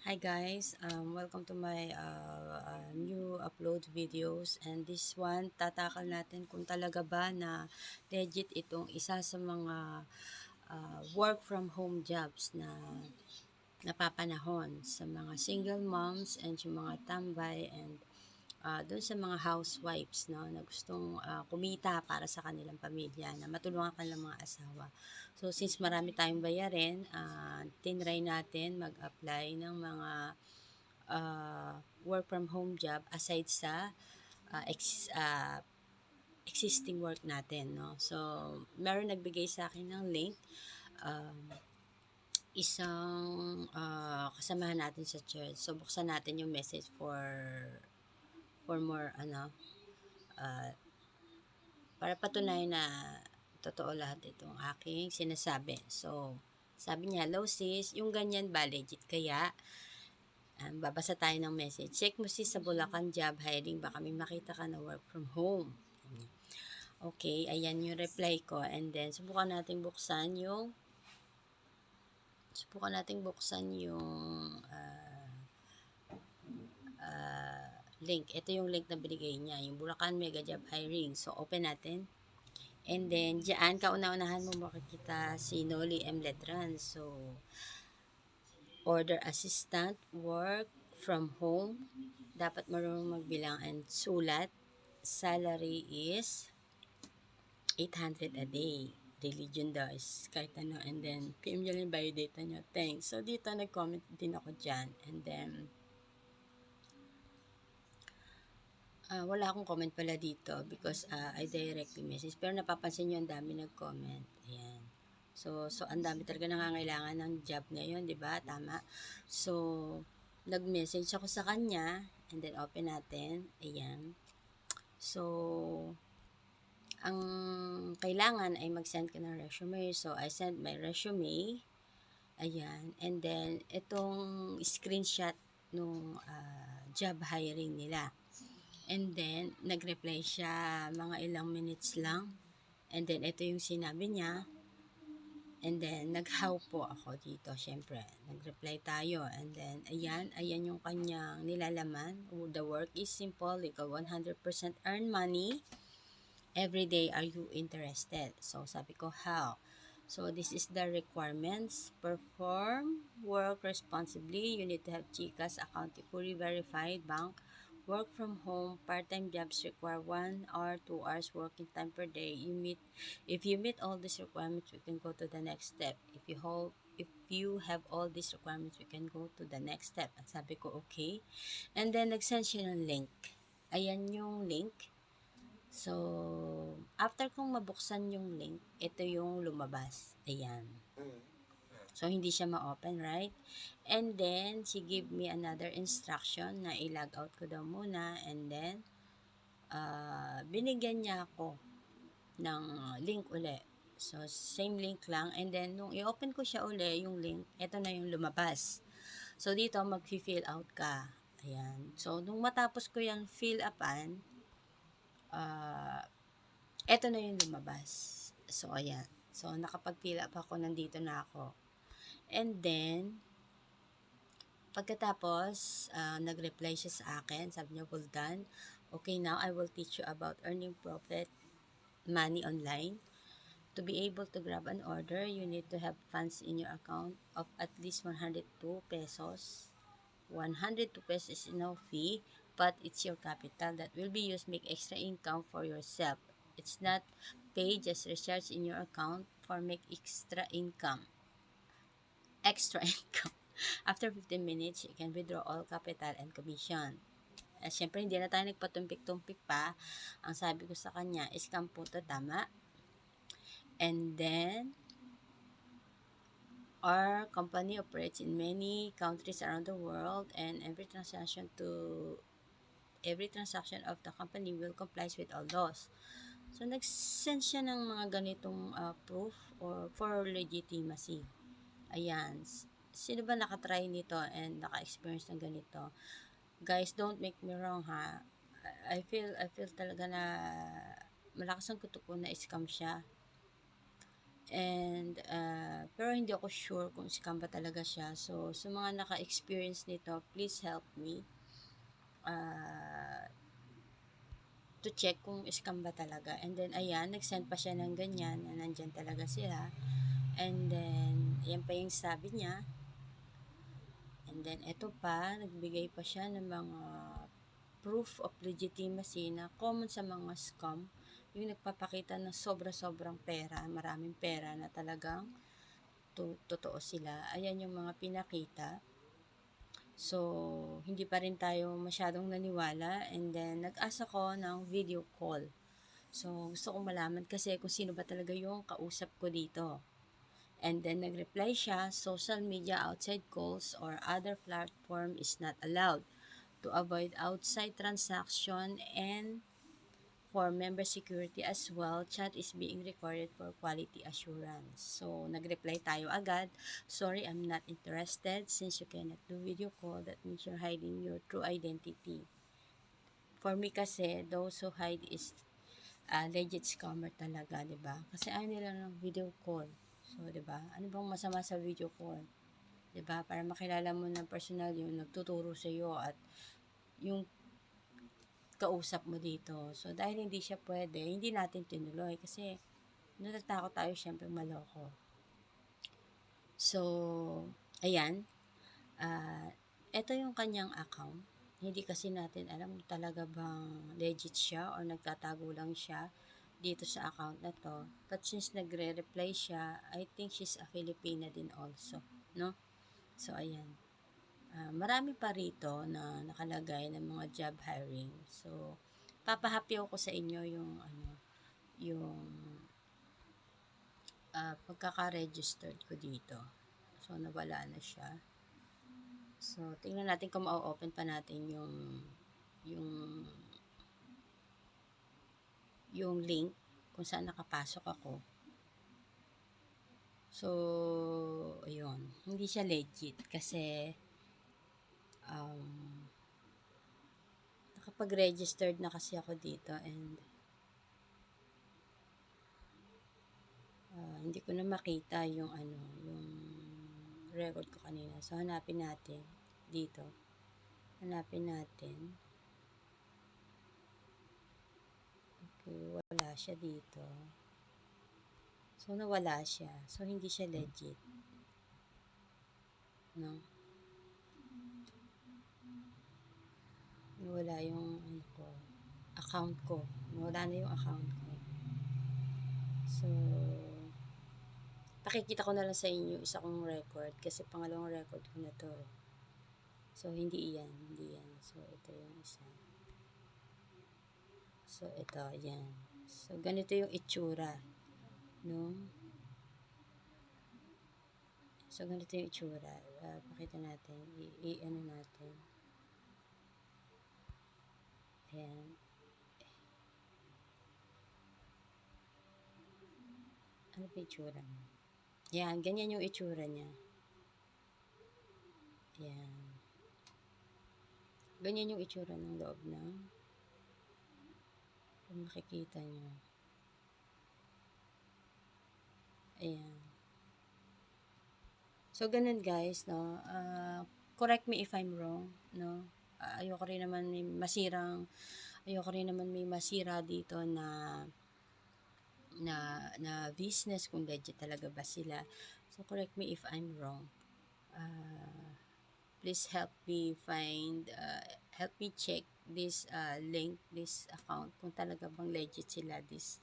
Hi guys, welcome to my new upload videos, and this one tatakal natin kung talaga ba na legit itong isa sa mga work from home jobs na napapanahon sa mga single moms and yung mga tambay and doon sa mga housewives no, na gustong kumita para sa kanilang pamilya na matulungan kanilang mga asawa. So since marami tayong bayarin, tinry natin mag-apply ng mga work from home job aside sa uh, ex, uh, existing work natin, no? So, meron nagbigay sa akin ng link, um, isang kasamahan natin sa church. So, buksan natin yung message for more, uh, para patunayan na totoo lahat itong aking sinasabi. So, sabi niya, hello sis, yung ganyan ba legit kaya? Babasa tayo ng message. Check mo sis sa Bulacan job hiring, baka may makita ka na work from home. Okay, ayan yung reply ko. And then, subukan nating buksan yung link. Ito yung link na binigay niya, yung Bulacan Mega Job Hiring. So, open natin. And then, diyan, kauna-unahan mo makikita si Noli M. Letran. So, order assistant, work from home. Dapat marunong magbilang and sulat. Salary is 800 a day. Religion daw is kahit ano. And then, PM nyo lang bio data nyo. Thanks. So, dito nag-comment din ako dyan. And then, wala akong comment pala dito because I directly message. Pero napapansin nyo, ang dami nag-comment. Ayan. So ang dami talaga nangangailangan ng job ngayon, di ba? Tama. So, nag-message ako sa kanya. And then, open natin. Ayan. So, ang kailangan ay mag-send ka ng resume. So, I sent my resume. Ayan. And then, itong screenshot nung job hiring nila. And then, nag-reply siya mga ilang minutes lang. And then, ito yung sinabi niya. And then, nag-how po ako dito, syempre. Nag-reply tayo. And then, ayan yung kanyang nilalaman. The work is simple, legal, 100% earn money. Every day, are you interested? So, sabi ko, how? So, this is the requirements. Perform work responsibly. You need to have GCash account fully verified, bank, work from home, part-time jobs require 1 or 2 hours working time per day. If you meet all these requirements, we can go to the next step. If you have all these requirements, we can go to the next step. At sabi ko, okay. And then, nag-send siya ng link. Ayan yung link. So, after kong mabuksan yung link, ito yung lumabas. Ayan. So, hindi siya ma-open, right? And then, she gave me another instruction na i-log out ko daw muna. And then, binigyan niya ako ng link uli. So, same link lang. And then, nung i-open ko siya uli, yung link, ito na yung lumabas. So, dito, mag-fill out ka. Ayan. So, nung matapos ko yung fill upan, eto na yung lumabas. So, ayan. So, nakapag-fill up ako, nandito na ako. And then, pagkatapos, nag-reply siya sa akin. Sabi niya, well done. Okay, now I will teach you about earning profit money online. To be able to grab an order, you need to have funds in your account of at least 102 pesos. 102 pesos is no fee, but it's your capital that will be used to make extra income for yourself. It's not pay, just recharge in your account for make extra income. Extra income. After 15 minutes, you can withdraw all capital and commission. Siyempre, hindi na tayo nagpatumpik-tumpik pa. Ang sabi ko sa kanya, scam po to, tama? And then, our company operates in many countries around the world, and every transaction of the company will comply with all laws. So, nag-send siya ng mga ganitong proof or for legitimacy. Ayan. Sino ba nakatry nito and naka-experience ng ganito? Guys, don't make me wrong ha. I feel talaga na malakas ang kutob ko na scam siya. And, pero hindi ako sure kung scam ba talaga siya. So, sa mga naka-experience nito, please help me uh, to check kung scam ba talaga. And then, ayan, nag-send pa siya ng ganyan na nandyan talaga sila. And then, yan pa yung sabi niya. And then, eto pa, nagbigay pa siya ng mga proof of legitimacy na common sa mga scam. Yung nagpapakita na sobra-sobrang pera, maraming pera na talagang totoo sila. Ayan yung mga pinakita. So, hindi pa rin tayo masyadong naniwala. And then, nag-asa ko ng video call. So, gusto kong malaman kasi kung sino ba talaga yung kausap ko dito. And then, nag-reply siya, social media outside calls or other platform is not allowed to avoid outside transaction and for member security as well. Chat is being recorded for quality assurance. So, nag-reply tayo agad. Sorry, I'm not interested since you cannot do video call. That means you're hiding your true identity. For me kasi, those who hide is legit scammer talaga, 'di ba? Kasi ayaw nila ng video call. So, 'di ba? Ano bang masama sa video call? 'Di ba? Para makilala mo ng personal yung nagtuturo sa iyo at yung kausap mo dito. So, dahil hindi siya pwede, hindi natin tinuloy kasi natatakot tayo syempre maloko. So, ayan. Ito yung kanyang account. Hindi kasi natin alam talaga bang legit siya or nagtatago lang siya dito sa account na to. But since nagre-reply siya, I think she's a Filipina din also, no? So, ayan. Marami pa rito na nakalagay ng mga job hiring. So, papahapyaw ko sa inyo yung yung pagkaka-registered ko dito. So, nawala na siya. So, tingnan natin kung ma-open pa natin yung yung link kung saan nakapasok ako. So, ayun. Hindi siya legit kasi nakapag-registered na kasi ako dito and hindi ko na makita yung yung record ko kanina. So, hanapin natin dito. Hanapin natin. Okay, wala siya dito. So, nawala siya. So, hindi siya legit. No? Nawala yung account ko. Nawala na yung account ko. So, pakikita ko na lang sa inyo isa kong record kasi pangalawang record ko na to. So, hindi iyan. So, ito yung isa. So, ito, yan. So, ganito yung itsura. No? So, ganito yung itsura. Pakita natin. I-ano natin. Ayan. Ano ba itsura niya? Yan, ganyan yung itsura niya. Yan. Ganyan yung itsura ng loob ng kung makikita nyo. Ayan. So, ganun guys, no? Correct me if I'm wrong, no? Ayoko rin naman may masira dito na business kung legit talaga ba sila. So, correct me if I'm wrong. Please help me check this link, this account, kung talaga bang legit sila, this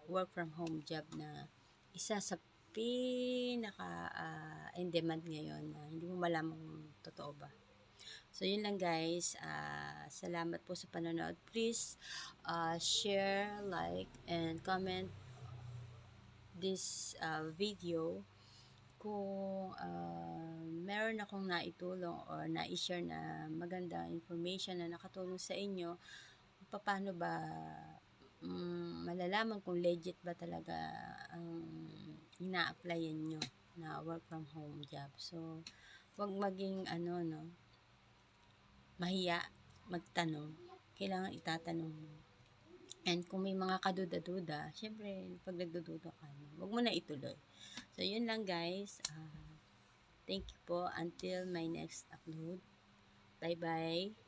work from home job na isa sa pinaka in demand ngayon na hindi mo malaman kung totoo ba. So, yun lang guys. Salamat po sa panonood. Please share, like, and comment this video kung meron akong naitulong or na-share na maganda information na nakatulong sa inyo. Paano ba malalaman kung legit ba talaga ang ina-applyan nyo na work from home job. So, wag maging mahiya magtanong. Kailangan itatanong mo. And kung may mga kaduda-duda, syempre, pag nagdududa ka, wag mo na ituloy. So, yun lang guys. Thank you po until my next upload. Bye-bye.